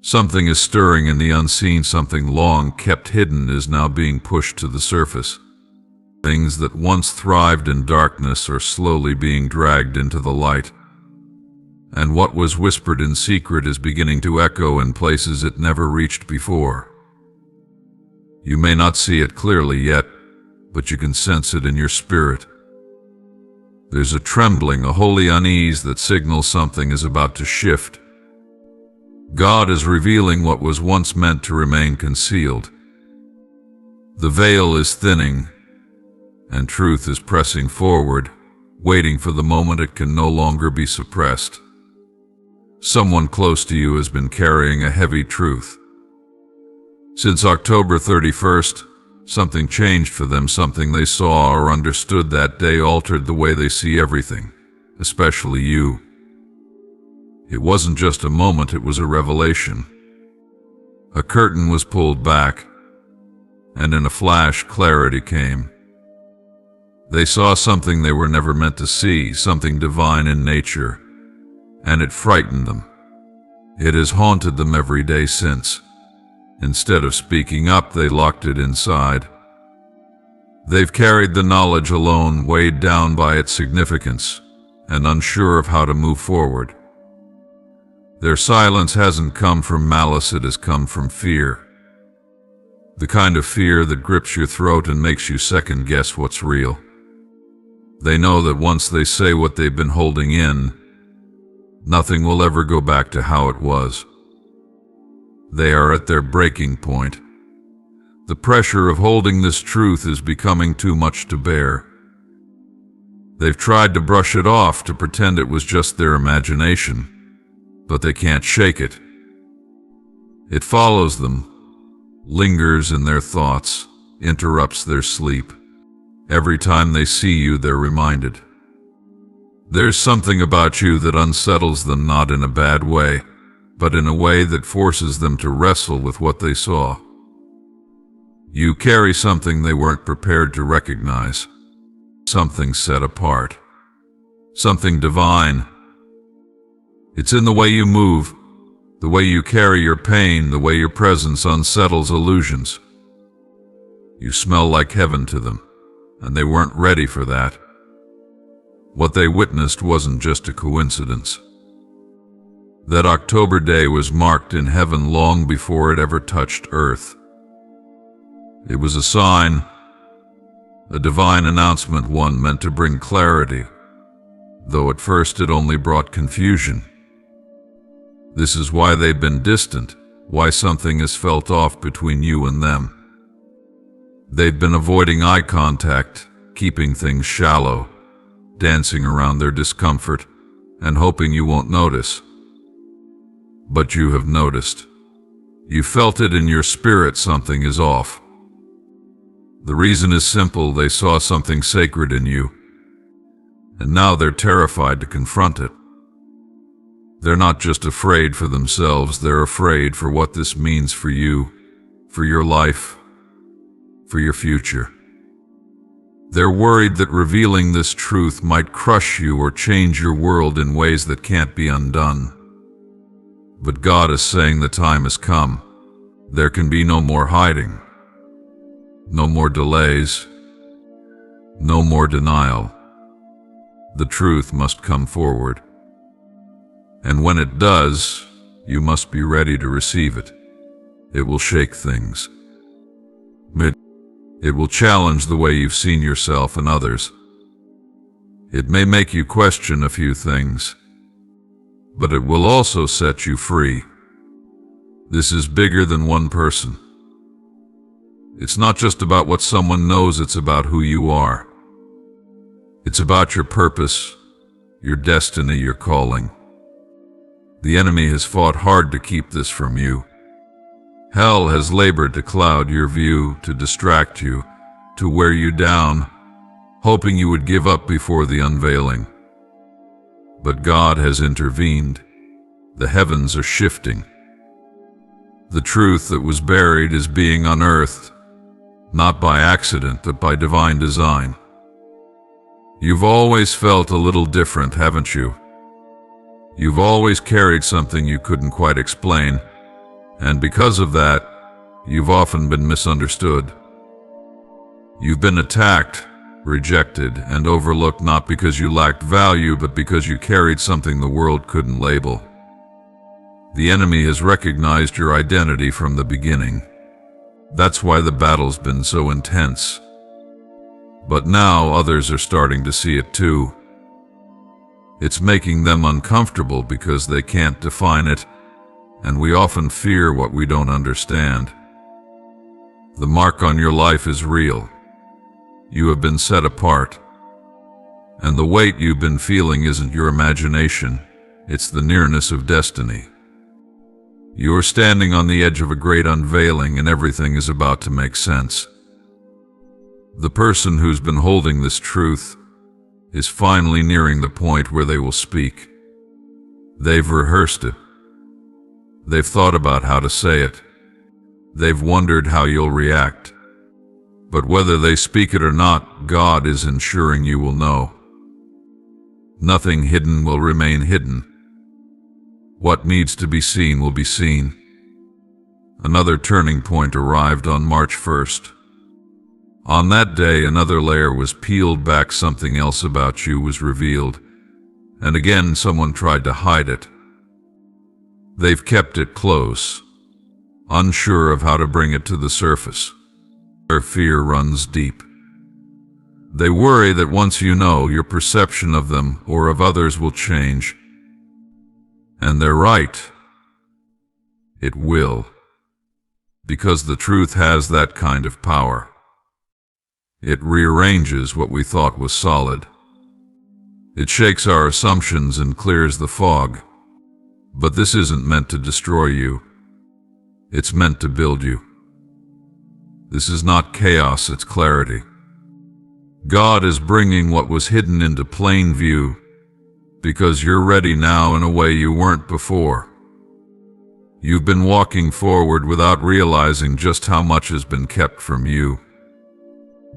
Something is stirring in the unseen, something long kept hidden is now being pushed to the surface. Things that once thrived in darkness are slowly being dragged into the light. And what was whispered in secret is beginning to echo in places it never reached before. You may not see it clearly yet, but you can sense it in your spirit. There's a trembling, a holy unease that signals something is about to shift. God is revealing what was once meant to remain concealed. The veil is thinning, and truth is pressing forward, waiting for the moment it can no longer be suppressed. Someone close to you has been carrying a heavy truth. Since October 31st, something changed for them. Something they saw or understood that day altered the way they see everything, especially you. It wasn't just a moment, it was a revelation. A curtain was pulled back, and in a flash, clarity came. They saw something they were never meant to see, something divine in nature, and it frightened them. It has haunted them every day since. Instead of speaking up, they locked it inside. They've carried the knowledge alone, weighed down by its significance, and unsure of how to move forward. Their silence hasn't come from malice, it has come from fear. The kind of fear that grips your throat and makes you second-guess what's real. They know that once they say what they've been holding in, nothing will ever go back to how it was. They are at their breaking point. The pressure of holding this truth is becoming too much to bear. They've tried to brush it off, to pretend it was just their imagination, but they can't shake it. It follows them, lingers in their thoughts, interrupts their sleep. Every time they see you, they're reminded. There's something about you that unsettles them, not in a bad way, but in a way that forces them to wrestle with what they saw. You carry something they weren't prepared to recognize, something set apart, something divine. It's in the way you move, the way you carry your pain, the way your presence unsettles illusions. You smell like heaven to them, and they weren't ready for that. What they witnessed wasn't just a coincidence. That October day was marked in heaven long before it ever touched earth. It was a sign, a divine announcement, one meant to bring clarity, though at first it only brought confusion. This is why they've been distant, why something has felt off between you and them. They've been avoiding eye contact, keeping things shallow, dancing around their discomfort, and hoping you won't notice. But you have noticed. You felt it in your spirit, something is off. The reason is simple, they saw something sacred in you, and now they're terrified to confront it. They're not just afraid for themselves, they're afraid for what this means for you, for your life, for your future. They're worried that revealing this truth might crush you or change your world in ways that can't be undone. But God is saying the time has come. There can be no more hiding, no more delays, no more denial. The truth must come forward. And when it does, you must be ready to receive it. It will shake things. It will challenge the way you've seen yourself and others. It may make you question a few things, but it will also set you free. This is bigger than one person. It's not just about what someone knows, it's about who you are. It's about your purpose, your destiny, your calling. The enemy has fought hard to keep this from you. Hell has labored to cloud your view, to distract you, to wear you down, hoping you would give up before the unveiling. But God has intervened. The heavens are shifting. The truth that was buried is being unearthed, not by accident, but by divine design. You've always felt a little different, haven't you? You've always carried something you couldn't quite explain, And because of that, you've often been misunderstood. You've been attacked, rejected, and overlooked not because you lacked value, but because you carried something the world couldn't label. The enemy has recognized your identity from the beginning. That's why the battle's been so intense. But now others are starting to see it too. It's making them uncomfortable because they can't define it, and we often fear what we don't understand. The mark on your life is real. You have been set apart. And the weight you've been feeling isn't your imagination, it's the nearness of destiny. You are standing on the edge of a great unveiling, and everything is about to make sense. The person who's been holding this truth is finally nearing the point where they will speak. They've rehearsed it. They've thought about how to say it. They've wondered how you'll react. But whether they speak it or not, God is ensuring you will know. Nothing hidden will remain hidden. What needs to be seen will be seen. Another turning point arrived on March 1st. On that day, another layer was peeled back, something else about you was revealed, and again someone tried to hide it. They've kept it close, unsure of how to bring it to the surface. Their fear runs deep. They worry that once you know, your perception of them or of others will change. And they're right. It will. Because the truth has that kind of power. It rearranges what we thought was solid. It shakes our assumptions and clears the fog. But this isn't meant to destroy you. It's meant to build you. This is not chaos, it's clarity. God is bringing what was hidden into plain view, because you're ready now in a way you weren't before. You've been walking forward without realizing just how much has been kept from you.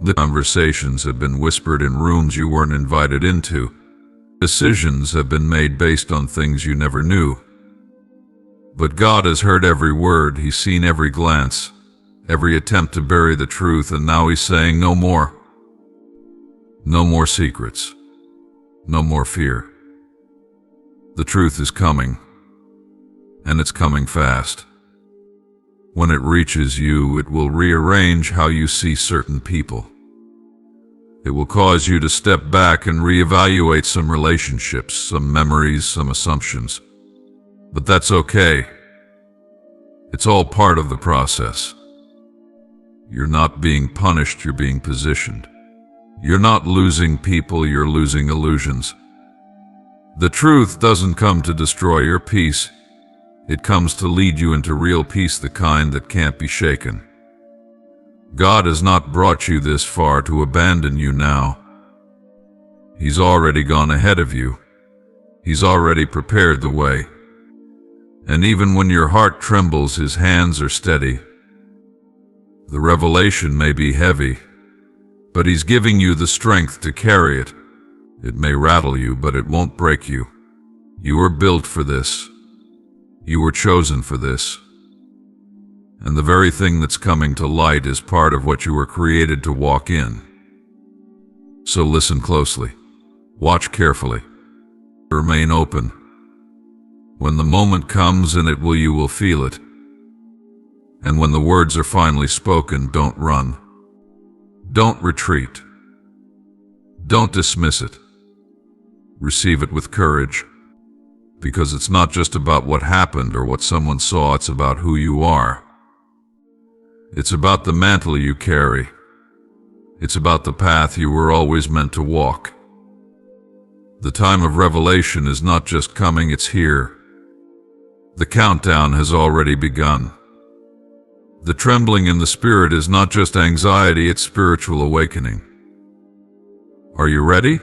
The conversations have been whispered in rooms you weren't invited into. Decisions have been made based on things you never knew. But God has heard every word, He's seen every glance, every attempt to bury the truth, and now He's saying no more. No more secrets. No more fear. The truth is coming, and it's coming fast. When it reaches you, it will rearrange how you see certain people. It will cause you to step back and reevaluate some relationships, some memories, some assumptions. But that's okay. It's all part of the process. You're not being punished, you're being positioned. You're not losing people, you're losing illusions. The truth doesn't come to destroy your peace. It comes to lead you into real peace, the kind that can't be shaken. God has not brought you this far to abandon you now. He's already gone ahead of you. He's already prepared the way. And even when your heart trembles, His hands are steady. The revelation may be heavy, but He's giving you the strength to carry it. It may rattle you, but it won't break you. You were built for this. You were chosen for this. And the very thing that's coming to light is part of what you were created to walk in. So listen closely. Watch carefully. Remain open. When the moment comes, and you will feel it. And when the words are finally spoken, don't run. Don't retreat. Don't dismiss it. Receive it with courage. Because it's not just about what happened or what someone saw, it's about who you are. It's about the mantle you carry. It's about the path you were always meant to walk. The time of revelation is not just coming, it's here. The countdown has already begun. The trembling in the spirit is not just anxiety, it's spiritual awakening. Are you ready?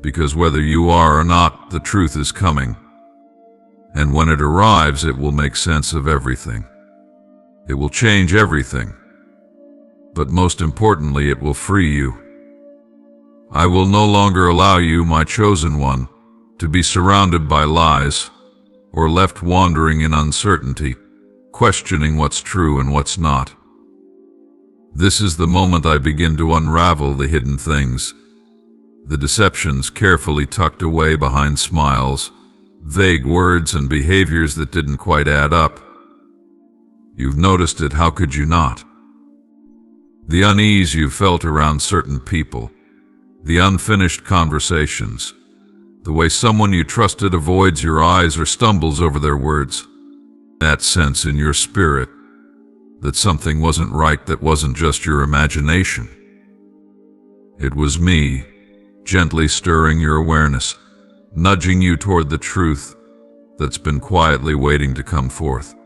Because whether you are or not, the truth is coming. And when it arrives, it will make sense of everything. It will change everything. But most importantly, it will free you. I will no longer allow you, my chosen one, to be surrounded by lies or left wandering in uncertainty. questioning what's true and what's not. This is the moment I begin to unravel the hidden things, the deceptions carefully tucked away behind smiles, vague words and behaviors that didn't quite add up. You've noticed it, how could you not? The unease you felt around certain people, the unfinished conversations, the way someone you trusted avoids your eyes or stumbles over their words. That sense in your spirit that something wasn't right, that wasn't just your imagination. It was me, gently stirring your awareness, nudging you toward the truth that's been quietly waiting to come forth.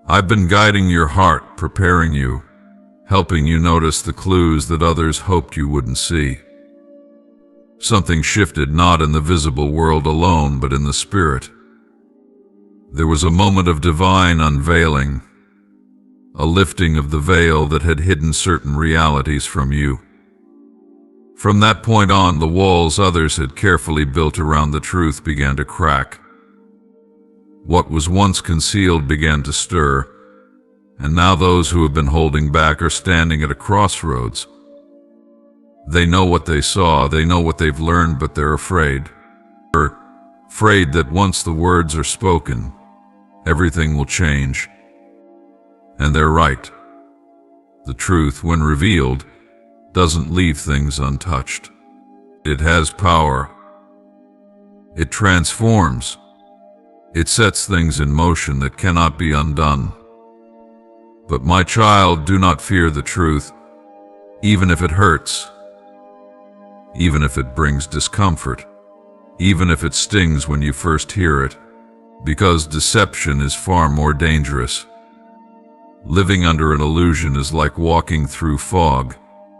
I've been guiding your heart, preparing you, helping you notice the clues that others hoped you wouldn't see. Something shifted not in the visible world alone, but in the spirit. There was a moment of divine unveiling, a lifting of the veil that had hidden certain realities from you. From that point on, the walls others had carefully built around the truth began to crack. What was once concealed began to stir, and now those who have been holding back are standing at a crossroads. They know what they saw, they know what they've learned, but they're afraid. They're afraid that once the words are spoken, everything will change. And they're right. The truth, when revealed, doesn't leave things untouched. It has power. It transforms. It sets things in motion that cannot be undone. But my child, do not fear the truth, even if it hurts, even if it brings discomfort, even if it stings when you first hear it, because deception is far more dangerous. Living under an illusion is like walking through fog,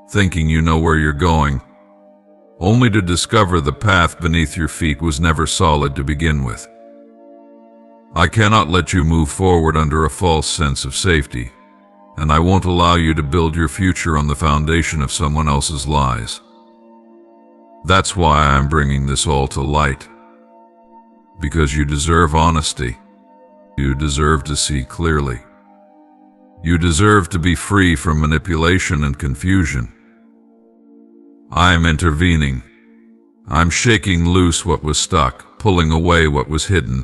thinking you know where you're going, only to discover the path beneath your feet was never solid to begin with. I cannot let you move forward under a false sense of safety, and I won't allow you to build your future on the foundation of someone else's lies. That's why I'm bringing this all to light. Because you deserve honesty. You deserve to see clearly. You deserve to be free from manipulation and confusion. I'm intervening. I'm shaking loose what was stuck, pulling away what was hidden,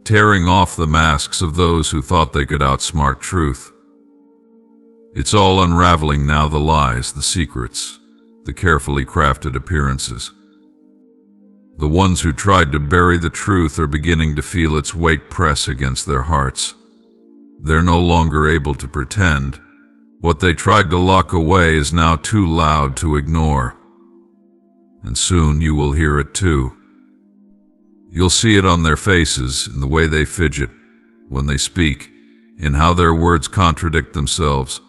tearing off the masks of those who thought they could outsmart truth. It's all unraveling now, the lies, the secrets, the carefully crafted appearances. The ones who tried to bury the truth are beginning to feel its weight press against their hearts. They're no longer able to pretend. What they tried to lock away is now too loud to ignore. And soon you will hear it too. You'll see it on their faces, in the way they fidget when they speak, in how their words contradict themselves,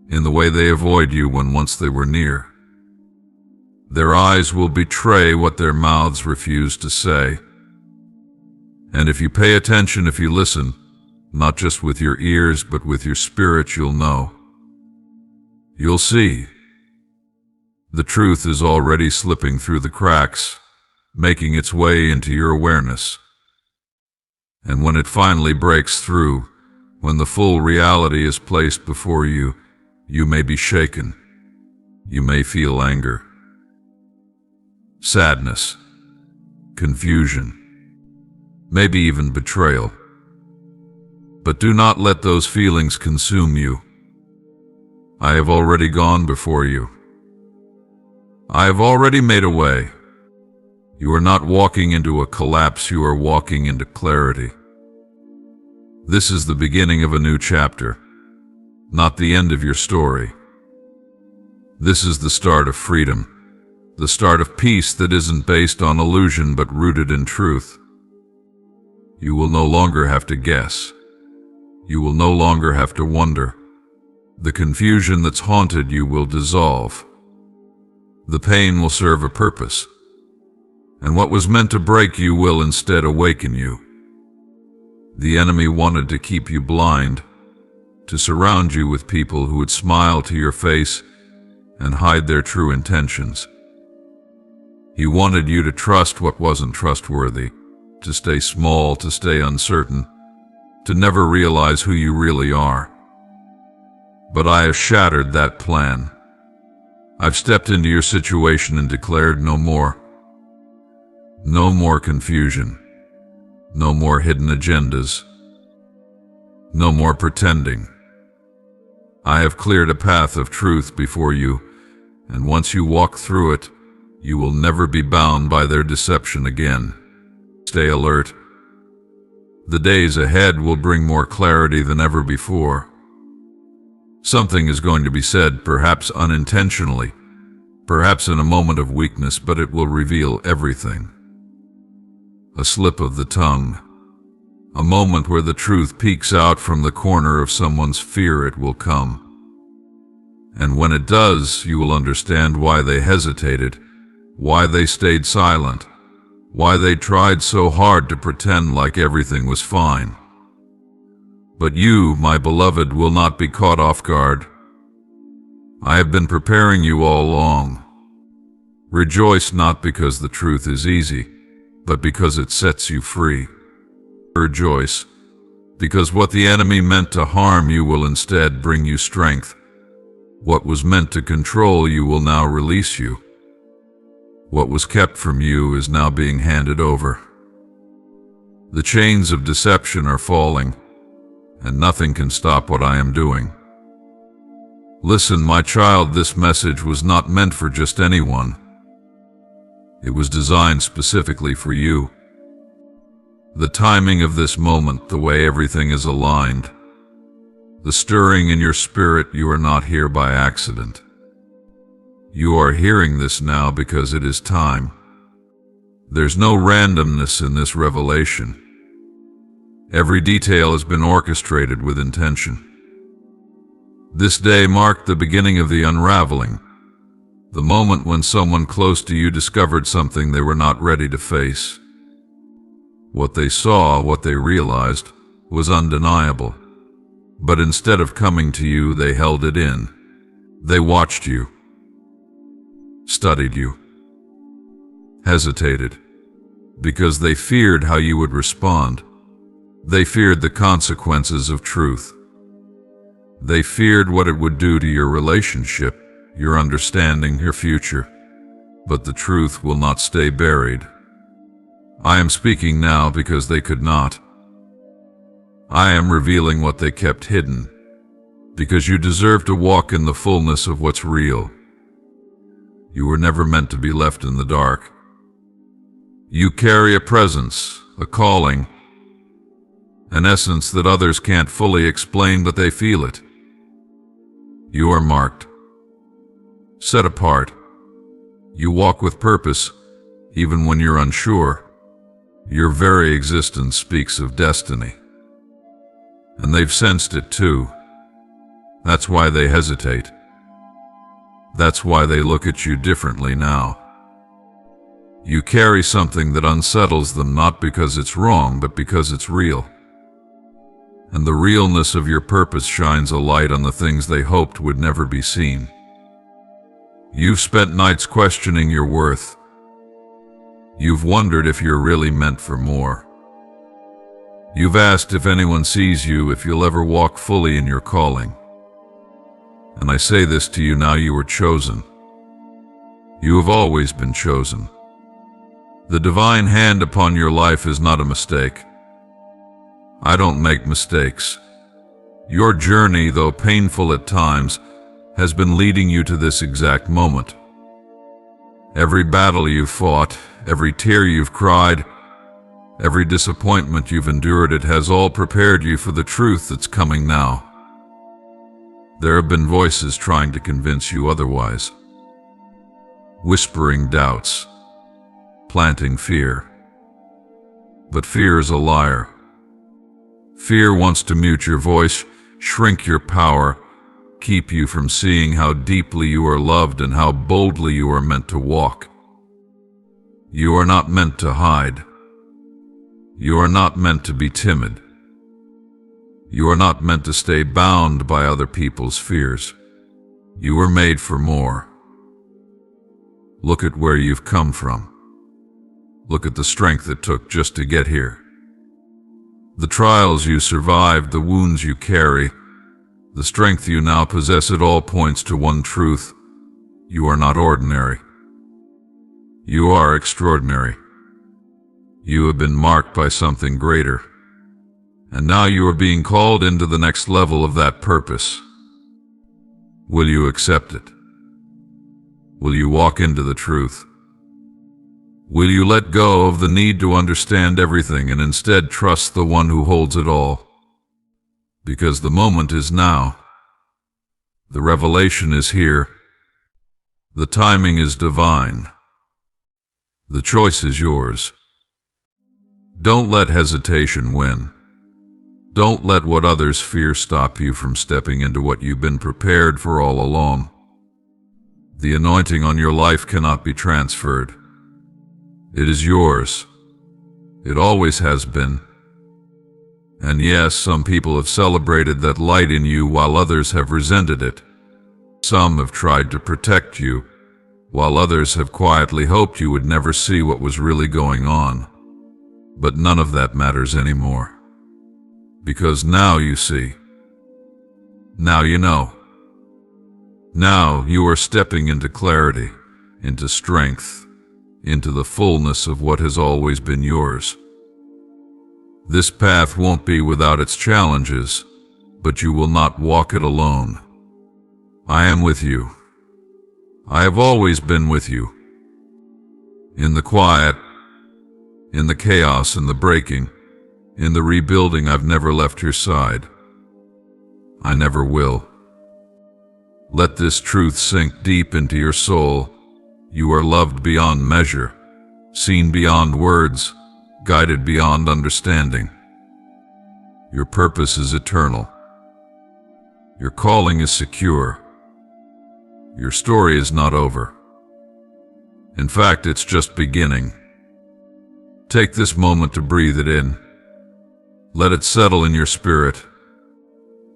in the way they avoid you when once they were near. Their eyes will betray what their mouths refuse to say. And if you pay attention, if you listen, not just with your ears but with your spirit, you'll know. You'll see. The truth is already slipping through the cracks, making its way into your awareness. And when it finally breaks through, when the full reality is placed before you, you may be shaken. You may feel anger, sadness, confusion, maybe even betrayal. But do not let those feelings consume you. I have already gone before you. I have already made a way. You are not walking into a collapse, you are walking into clarity. This is the beginning of a new chapter, not the end of your story. This is the start of freedom, the start of peace that isn't based on illusion but rooted in truth. You will no longer have to guess. You will no longer have to wonder. The confusion that's haunted you will dissolve. The pain will serve a purpose, and what was meant to break you will instead awaken you. The enemy wanted to keep you blind, to surround you with people who would smile to your face and hide their true intentions. He wanted you to trust what wasn't trustworthy, to stay small, to stay uncertain, to never realize who you really are. But I have shattered that plan. I've stepped into your situation and declared no more. No more confusion. No more hidden agendas. No more pretending. I have cleared a path of truth before you, and once you walk through it, you will never be bound by their deception again. Stay alert. The days ahead will bring more clarity than ever before. Something is going to be said, perhaps unintentionally, perhaps in a moment of weakness, but it will reveal everything. A slip of the tongue, a moment where the truth peeks out from the corner of someone's fear. It will come. And when it does, you will understand why they hesitated, why they stayed silent, why they tried so hard to pretend like everything was fine. But you, my beloved, will not be caught off guard. I have been preparing you all along. Rejoice not because the truth is easy, but because it sets you free. Rejoice, because what the enemy meant to harm you will instead bring you strength. What was meant to control you will now release you. What was kept from you is now being handed over. The chains of deception are falling, and nothing can stop what I am doing. Listen, my child, this message was not meant for just anyone. It was designed specifically for you. The timing of this moment, the way everything is aligned, the stirring in your spirit, you are not here by accident. You are hearing this now because it is time. There's no randomness in this revelation. Every detail has been orchestrated with intention. This day marked the beginning of the unraveling, the moment when someone close to you discovered something they were not ready to face. What they saw, what they realized, was undeniable. But instead of coming to you, they held it in. They watched you, studied you, hesitated, because they feared how you would respond. They feared the consequences of truth. They feared what it would do to your relationship, your understanding, your future. But the truth will not stay buried. I am speaking now because they could not. I am revealing what they kept hidden, because you deserve to walk in the fullness of what's real. You were never meant to be left in the dark. You carry a presence, a calling, an essence that others can't fully explain, but they feel it. You are marked, set apart. You walk with purpose, even when you're unsure. Your very existence speaks of destiny. And they've sensed it too. That's why they hesitate. That's why they look at you differently now. You carry something that unsettles them, not because it's wrong, but because it's real. And the realness of your purpose shines a light on the things they hoped would never be seen. You've spent nights questioning your worth. You've wondered if you're really meant for more. You've asked if anyone sees you, if you'll ever walk fully in your calling. And I say this to you now, you were chosen. You have always been chosen. The divine hand upon your life is not a mistake. I don't make mistakes. Your journey, though painful at times, has been leading you to this exact moment. Every battle you've fought, every tear you've cried, every disappointment you've endured, it has all prepared you for the truth that's coming now. There have been voices trying to convince you otherwise, whispering doubts, planting fear. But fear is a liar. Fear wants to mute your voice, shrink your power, keep you from seeing how deeply you are loved and how boldly you are meant to walk. You are not meant to hide. You are not meant to be timid. You are not meant to stay bound by other people's fears. You were made for more. Look at where you've come from. Look at the strength it took just to get here. The trials you survived, the wounds you carry, the strength you now possess, it all points to one truth. You are not ordinary. You are extraordinary. You have been marked by something greater, and now you are being called into the next level of that purpose. Will you accept it? Will you walk into the truth? Will you let go of the need to understand everything and instead trust the one who holds it all? Because the moment is now. The revelation is here. The timing is divine. The choice is yours. Don't let hesitation win. Don't let what others fear stop you from stepping into what you've been prepared for all along. The anointing on your life cannot be transferred. It is yours. It always has been. And yes, some people have celebrated that light in you while others have resented it. Some have tried to protect you, while others have quietly hoped you would never see what was really going on. But none of that matters anymore. Because now you see. Now you know. Now you are stepping into clarity, into strength, into the fullness of what has always been yours. This path won't be without its challenges, but you will not walk it alone. I am with you. I have always been with you. In the quiet, in the chaos and the breaking, in the rebuilding, I've never left your side. I never will. Let this truth sink deep into your soul. You are loved beyond measure, seen beyond words, guided beyond understanding. Your purpose is eternal. Your calling is secure. Your story is not over. In fact, it's just beginning. Take this moment to breathe it in. Let it settle in your spirit.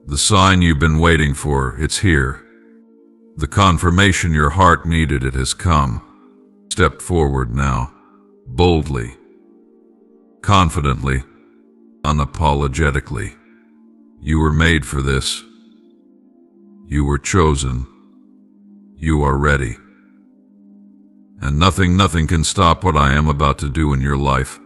The sign you've been waiting for, it's here. The confirmation your heart needed, it has come. Step forward now, boldly, confidently, unapologetically. You were made for this. You were chosen. You are ready. And nothing can stop what I am about to do in your life.